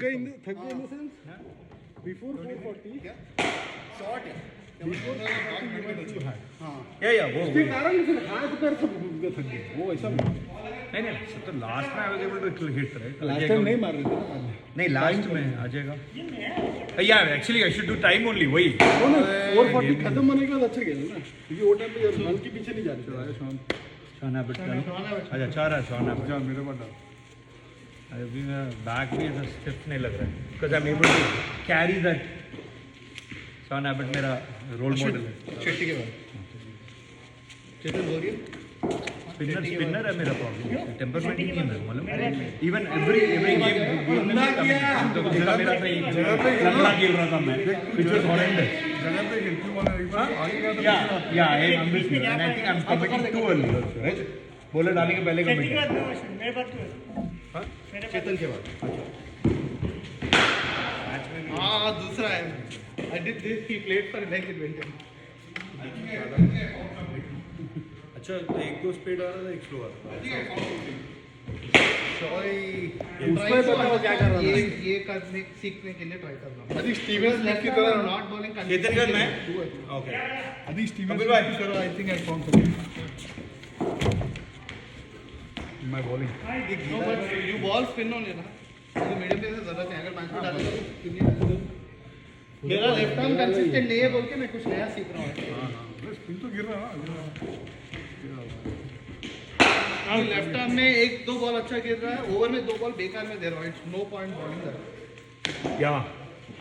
थक गए in the sense before 440 short है बिफोर 440 हां या वो उसके कारण से खाए तो कर सब थक गए वो ऐसा नहीं तो लास्ट में I was able to hit right last time नहीं मार रहे थे ना नहीं लास्ट में आ जाएगा या actually I should do time only वही 440 खत्म होने के बाद अच्छा खेला ना क्योंकि वो टाइम पे रन के पीछे नहीं जा रहे थे शाना बट अच्छा चार है शाना जा मेरे पास अभी मैं बैक भी स्टिफ नहीं लग रहा है because I am able to carry that Sean Abbott मेरा रोल मॉडल है शेट्टी के बाद चेतन बोरिए स्पिनर है मेरा प्रॉब्लम टेम्परमेंट ही नहीं है मेरा मतलब इवन एवरी गेम तो देखा मेरा नहीं लंबा खेल रहा था मैं व्हिच वाज हॉरेंडस जगह पे खेलती हूं मैंने एक बार आगे का या I am ambitious and I think I am committing too early also right bowler डालने के पहले कमिट मेरे बात तो हां चेतन के बाद हाँ दूसरा है I did this he played for like it went अच्छा तो एक दो स्पीड आ रहा था एक स्लो आ रहा उसमें बताओ क्या कर रहा था ये करने सीखने के लिए ट्राई कर रहा हूँ अभी स्टीवन स्मिथ की तरह नॉट बॉलिंग चेतन का मैं ओके अभी स्टीवन कपिल स्मिथ भाई। की तरह I think I found something my bowling no but you bowl spin only ना तो मीडियम पे से जरूरत है अगर मैच में डालोगे तो क्यों नहीं डालोगे मेरा लेफ्ट आर्म कंसिस्टेंट नहीं है बोल के मैं कुछ नया सीख रहा हूँ बस स्पिन तो गिर रहा है ना लेफ्ट आर्म में एक दो बॉल अच्छा गिर रहा है ओवर में दो बॉल बेकार में दे रहा हूँ it's no point bowling that या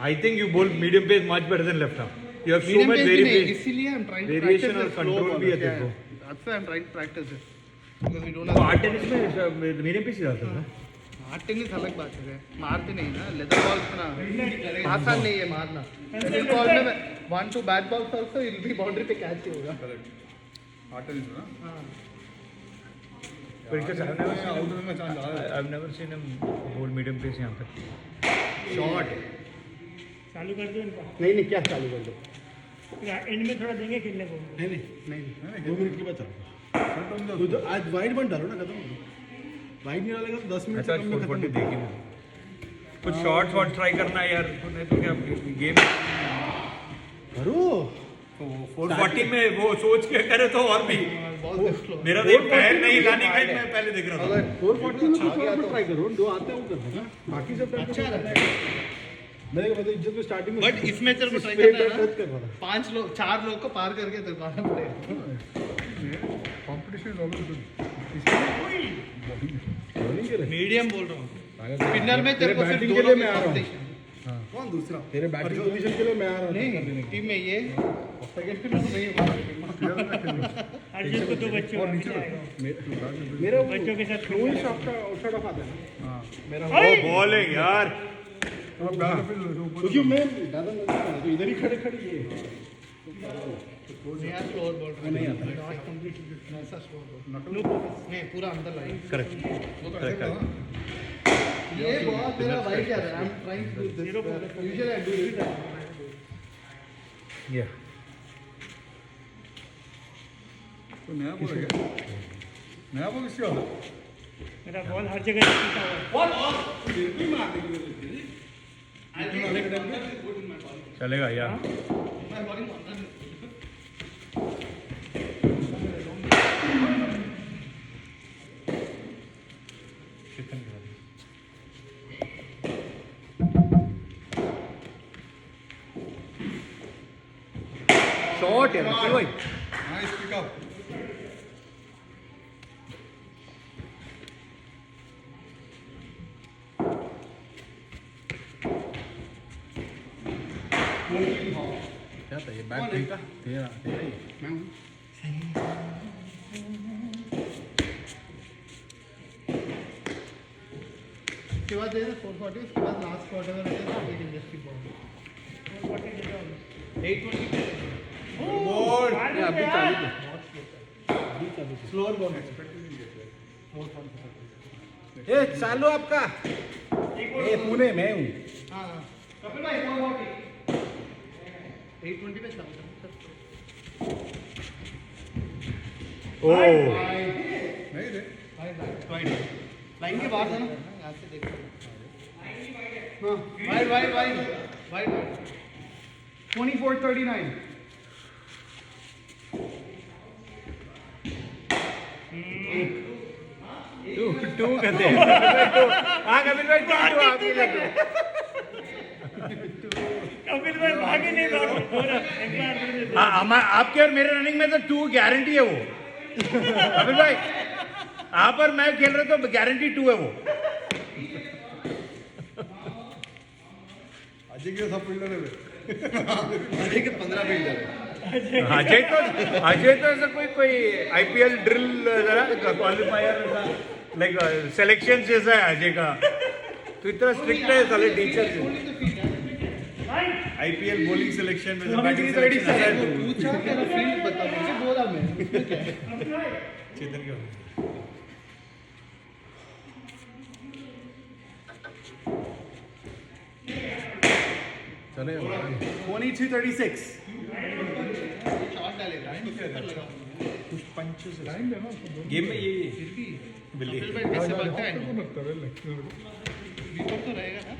I think you bowl medium pace much better than left arm you have so medium much पे वेरिएशन इसीलिए I am trying to variation और कंट्रोल भी है देखो that's why I am trying to practise it because we don't तो art tennis में मेरे पीछे जाता था हार्ड टेनिस अलग बात है मारते नहीं ना लेदर बॉल इतना आसान नहीं है मारना मिडिल बॉल में 1-2 bat balls also will be boundary पे कैच ही होगा आर्ट इज ना हां because आउट होने का चांस ज्यादा है I've never seen him bowl medium pace यहाँ तक शॉर्ट चालू कर दो इनका नहीं क्या चालू कर दो एंड में थोड़ा देंगे खेलने को नहीं 2 मिनट के बाद चलो तो आज वाइड बन डालो ना खत्म हो वाइड नहीं डालेगा तो 10 मिनट अच्छा से कम में खत्म 440 देखी मैंने कुछ शॉर्ट्स वॉट ट्राई करना है यार नहीं तो क्या गेम करो 440 में वो सोच के करे तो और भी बॉल स्लो मेरा देख पैर नहीं हिलाने का मैं पहले देख रहा था 440 में कुछ और ट्राई करो जो आता है वो करना ना बाकी सब अच्छा रहता है मैं मतलब इज्जत में स्टार्टिंग में बट इसमें तेरे को ट्राई straight करना touch कर है रहा था। 5 लोग 4 लोग को पार करके तेरे को आना पड़ेगा competition is always good bowling के लिए मीडियम बोल रहा हूँ स्पिनर में तेरे को सिर्फ बैटिंग दो के लिए लोग मैं आ रहा हूँ competition। कौन दूसरा तेरे बैटिंग पोजीशन के लिए मैं आ रहा हूँ नहीं टीम में ये सेकंड पे तो नहीं होगा अर्जुन को 2 बच्चे और नीचे मेरा बच्चों के साथ क्लोज शॉट का आउटसाइड ऑफ आता है हां मेरा ओ बॉलिंग यार क्योंकि मैं ज्यादा नहीं करता तो इधर ही खड़े खड़े ये नया स्लोअर बॉल नहीं आता ऐसा स्लोअर बॉल नहीं पूरा अंदर लाइन करेक्ट ये बॉल तेरा वाइड जा रहा है I am trying to do this usually I do it या तो नया बॉल है नया बॉल किसका होता मेरा बॉल हर जगह टूटा हुआ बिल्कुल मार देंगे चलेगा यार मैं बॉलिंग अंदर शॉट है भाई नाइस पिकअप क्या था ये बैट ठीक था तेरा तेरा ही मैं हूँ उसके बाद दे 440 उसके बाद लास्ट क्वार्टर में रहता है 8 इंडस्ट्री बॉल 820 ये अभी चालू है स्लोअर बॉल ए चालू आपका ए पुणे मैं हूँ हां कपिल भाई 440 820 पे चलता है ओ नहीं रे लाइन के बाहर था ना यहाँ से देखो Wide. 24-39. टू कहते हैं हाँ कपिल भाई टू आप ही लगे कपिल भाई भागे नहीं भागे पूरा एक बार फिर से हाँ आपके और मेरे रनिंग में तो टू गारंटी है वो कपिल भाई आप और मैं खेल रहे तो गारंटी टू है वो अजय के सब फील्डर है अजय के 15 फील्डर है। अजय तो ऐसा कोई IPL drill qualifier like selection जैसा है अजय का तो इतना स्ट्रिक्ट है साले टीचर आईपीएल बॉलिंग सिलेक्शन में बैटिंग सिलेक्शन है पूछा तेरा फील्ड बता मुझे बोला मैं चेतन क्या चले 22-36. गेम में ये बिल्ली कैसे बनता है विकेट तो रहेगा ना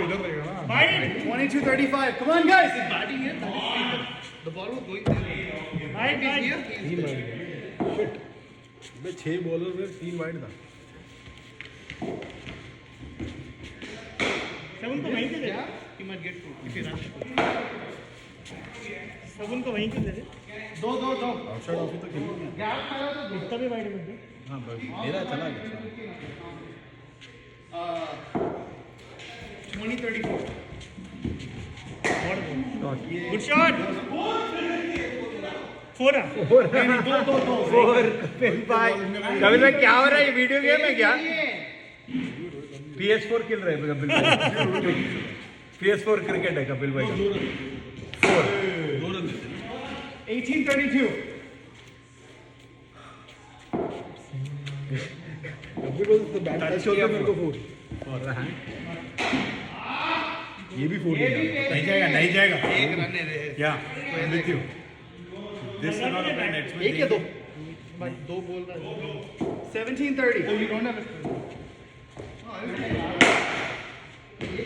इधर रहेगा ना भाई 22-35. Come on, guys. He's batting here. The ball was going there. भाई He's भाई here. तीन वाइड शिट मैं 6 बॉलर में 3 वाइड था सब उनको वहीं से दे Yeah, he might get two if he runs. सब उनको वहीं से दे दे दो. आउटसाइड ऑफ तो खेल Gap खाया तो दो. इतना भी वाइड मत दे हां मेरा चला गया 20-34. गुड शॉट फोर कपिल भाई क्या हो रहा है ये वीडियो गेम है क्या PS4 खेल रहे हैं कपिल भाई PS4 क्रिकेट है कपिल भाई का 2 रन देते 18-32. अभी बोल तो बैट टच होता मेरे को 4 ये भी 4 नहीं जाएगा एक रन है रे. क्या with you this is not a nets एक या दो? भाई दो बोल रहा है. 17-30. So you don't have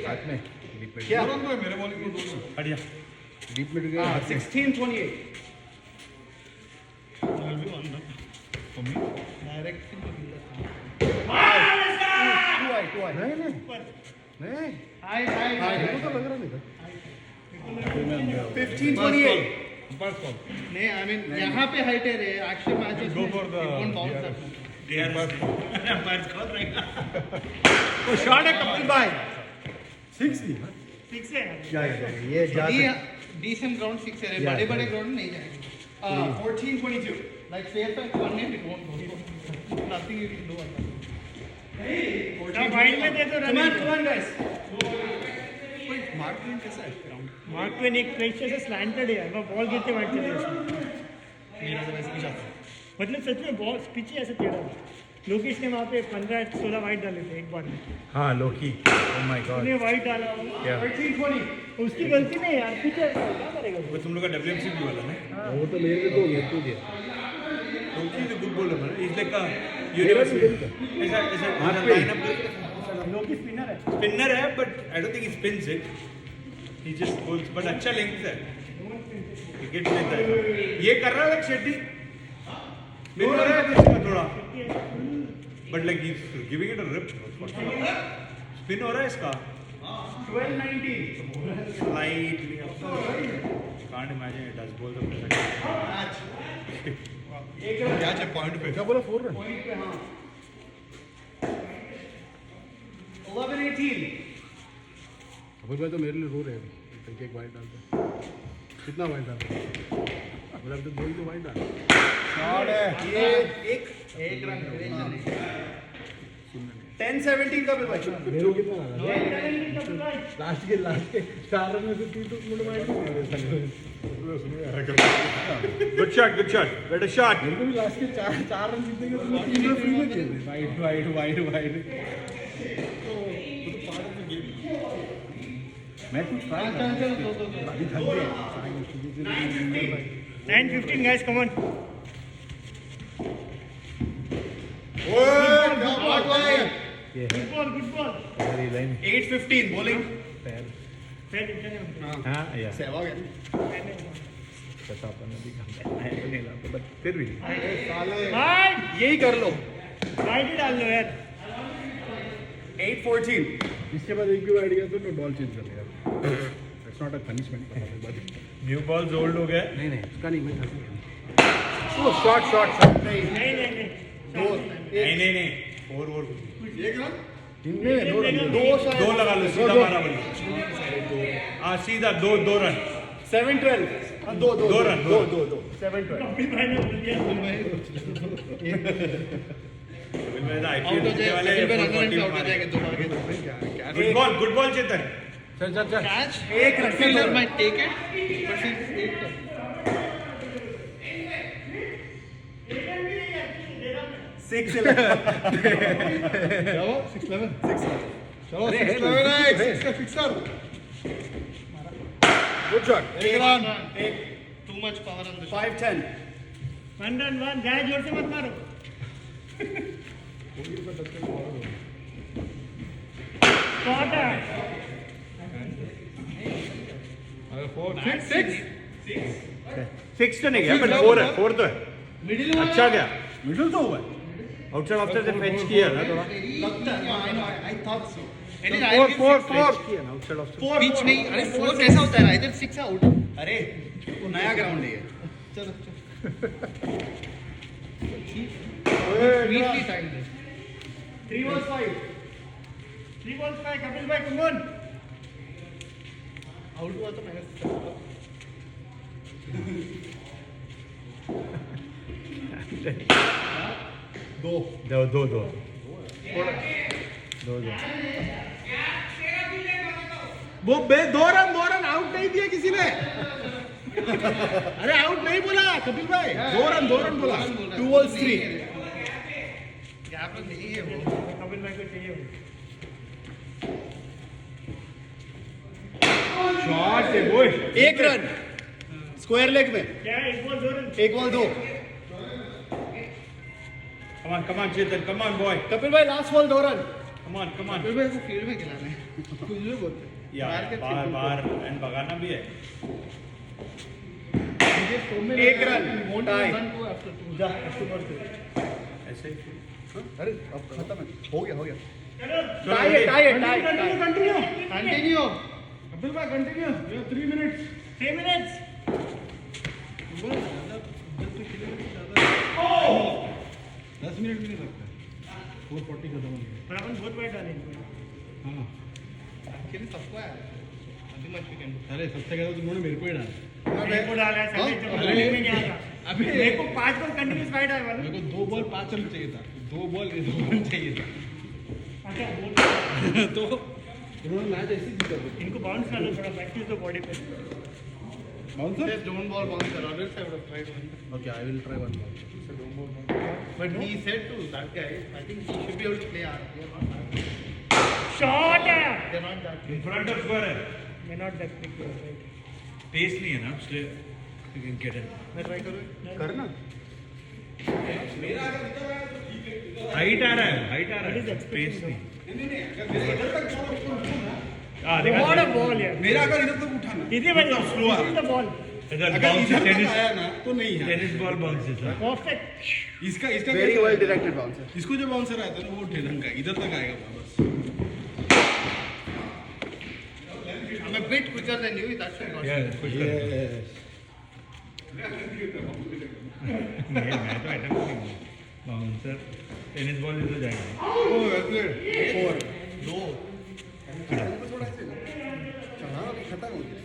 हाथ में क्या? मेरे बॉलिंग में 2 हटिया डीप मिड गया 16-28. नहीं High. मेरे को तो लग रहा नहीं था 15-28. नहीं, I mean यहाँ पे हाइट है रे. Actual matches Go में for the it won't bounce that much. वो शॉट है कपिल भाई 6 ही सिक्स है क्या है ये जा Decent ground six है रे. Yeah. बड़े ग्राउंड में नहीं जाएंगे. 14-22. Like fair fact one name it won't go. Nothing you can do on that. Wide में दे दो run Come on guys. Mark Twain एक प्रेशर से स्लैंटेड है वो बॉल गिरते वाइड चले जाते मतलब सच में बॉल पिच ही ऐसे टेढ़ा है लोकेश ने वहाँ पे 15-16 वाइड डाले थे एक बार में हाँ लोकी ओह माय गॉड उसने वाइड डाला क्या 13-20. उसकी गलती नहीं यार पिच है क्या करेगा वो? वो तुम लोग का WMCB वाला ना वो तो मेरे को ये तो दिया Lockie is a good bowler है इज लाइक अ यूनिवर्सल ऐसा लाइनअप लोकी स्पिनर है स्पिनर है but I don't think he spins it he just bowls but अच्छा लेंथ है विकेट लेता है ये कर रहा है शेट्टी स्पिन हो रहा है इसका थोड़ा but like he giving it a rip spin हो रहा है इसका 12-19. slightly can't imagine it does both of them क्या है पॉइंट पे क्या बोला 4 रन Point पे हाँ. 11-18. अभी भाई तो मेरे लिए रो रहे हैं एक वाइड डालते कितना वाइड डालते मतलब तो 2 ही तो वाइड डाल शॉट है ये एक रन 10-17 का भी बचा. मेरे को कितना लास्ट के 4 रन में से 3 तो मुझे wide good shot better shot मेरे को भी लास्ट के 4 रन जीतने के तो 3 रन फ्री में दिए वाइड मैं कुछ ट्राई कर अभी थक गए 9-15 guys come on ये है गुड बॉल हमारी लाइन 8:15 bowling. पैर फेड इतने होते हाँ या सहवाग है. पता अपन ने भी कहा है तो नहीं लाता बट फिर भी हाय यही कर लो. राइट ही डाल लो यार 8:14. इसके बाद एक भी वाइड गया तो बॉल चेंज कर लिया it's not a punishment new balls old हो गए. नहीं नहीं उसका नहीं मैं था शॉट. नहीं और इनमें दो लगा लो सीधा मारा बल्ले. हाँ सीधा दो रन. 7-12. दो रन. 7-12. कपिल भाई ने बोल दिया आउट हो जाए. वाले कपिल भाई रन आउट हो जाएगा दोबारा. गुड बॉल चेतन. चल Catch. एक run. Fielder might take it, but he's 8 run. 6-11. चलो 6-11 चलो 6-11 good shot Take run. Too much power on the shot. 5-10 one ज्यादा जोर से मत मारो शॉट है सिक्स तो नहीं गया बट फोर तो है. Middle अच्छा गया. मिडिल तो हुआ है आउटसाइड ऑफ से फेंच किया ना थोड़ा. I thought so. फोर किया ना आउटसाइड ऑफ से. Pitch नहीं. अरे 4 कैसा होता है? इधर 6 आउट. अरे वो नया ग्राउंड है. चलो. Neatly timed. 3 balls 5 कपिल भाई कुमन आउट हुआ तो मैंने दो वो दो रन आउट नहीं दिया किसी ने अरे आउट नहीं बोला कपिल भाई दो रन बोला 2 balls 3. यहाँ पर नहीं है वो. कपिल भाई को चाहिए वो शॉट है बॉय. 1 रन. स्क्वायर लेग में. क्या एक ball 2 run 1 ball 2. Come on Chetan. Come on boy. Kapil भाई last ball 2 run. Come on. कपिल भाई को फील्ड में खिलाना है. कुछ भी बोलते. यार बार एंड भगाना भी है. 1 रन. टाई. ऐसे ही. अरे अब खत्म है. हो गया. चलो टाई है. Continue continue. कपिल भाई कंटिन्यू 3 मिनट्स 3 minutes 10 मिनट भी नहीं लगता 440 खत्म हो गया पर अपन बहुत वाइड डालेंगे हाँ खेल सबको है. अभी मच भी कैन. अरे सबसे ज्यादा तुमने मेरे को ही डाला मेरे को डाला है संजय जब बॉलिंग में नहीं आया अभी मेरे को 5 बॉल कंटिन्यूस वाइड आया वाला मेरे को 2 बॉल 5 रन चाहिए था 2 बॉल चाहिए था अच्छा बोल तो उन्होंने मैच ऐसे ही जीता इनको बाउंस करना थोड़ा प्रैक्टिस दो बॉडी पे bouncer Just don't ball bounce. Others I would have tried one. Okay I will try one But he said to that guy, I think he should be able to play hard. Shot है They're not that In front of square है. मैं not that quick right pace नहीं है ना इसलिए you can get it. मैं try करूँ. करना हाइट आ रहा है. What is पेस expecting नहीं. व्हाट अ बॉल यार मेरा अगर इधर तक उठाना इसी वजह slow आ से द बॉल इधर अगर बाउंस इधर तक टेनिस आया ना तो नहीं है टेनिस बॉल बाउंसेस है. परफेक्ट इसका Very कैसा well है? directed bouncer. इसको जो बाउंसर आता है ना वो ढेरंग का है, इधर तक आएगा बॉल बस I'm a bit quicker than you. That's why I got it. कुछ कर. नहीं मैं तो अटैक नहीं बाउंसर टेनिस बॉल इधर जाएगा. ओह वेल प्लेड 4 दो. चला अभी खत्म हो गया.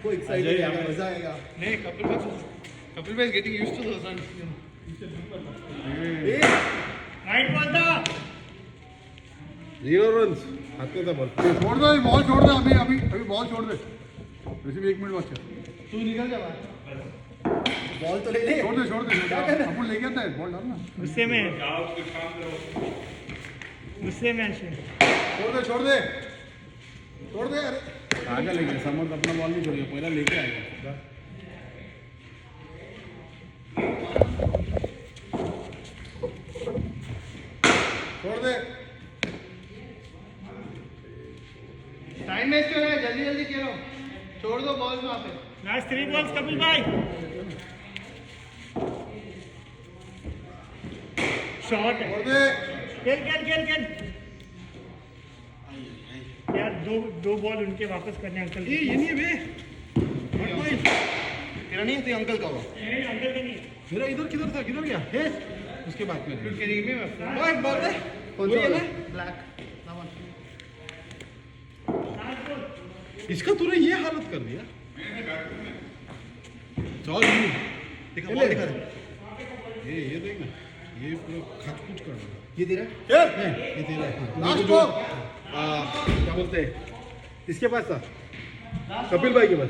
कोई एक्साइटेड है मजा आएगा. नहीं कपिल भाई is getting used to those runs. Right ball था 0 रन्स हाथ में था बॉल छोड़ दे बॉल छोड़ दे अभी बॉल छोड़ दे वैसे भी 1 मिनट बचा तू निकल जा बाहर. बॉल तो ले ले. छोड़ दे अपन लेके आता है बॉल डालना गुस्से में गुस्से में आशिक छोड़ दे अरे आगे लेके समर्थ अपना बॉल नहीं छोड़ेगा पहला लेके आएगा छोड़ दे टाइम वेस्ट हो रहा है, जल्दी जल्दी खेलो, छोड़ दो बॉल वहाँ पे। लास्ट 3 बॉल्स कपिल भाई। शॉट है, खेल खेल खेल खेल यार। दो बॉल उनके वापस करने अंकल के। ये नहीं है बे, तेरा नहीं है तो अंकल का होगा। नहीं अंकल के नहीं। मेरा इधर किधर था, किधर गया है उसके बाद में ओए बॉल है, वही है ना? ब्लैक। Last ball. इसका तूने ये हालत कर दिया। चल दिखा बॉल दिखा दे। ये देख ना, ये पूरा खचपुच कर रहा है। ये तेरा ये तेरा है। लास्ट जो क्या बोलते हैं, इसके पास था, कपिल भाई के पास।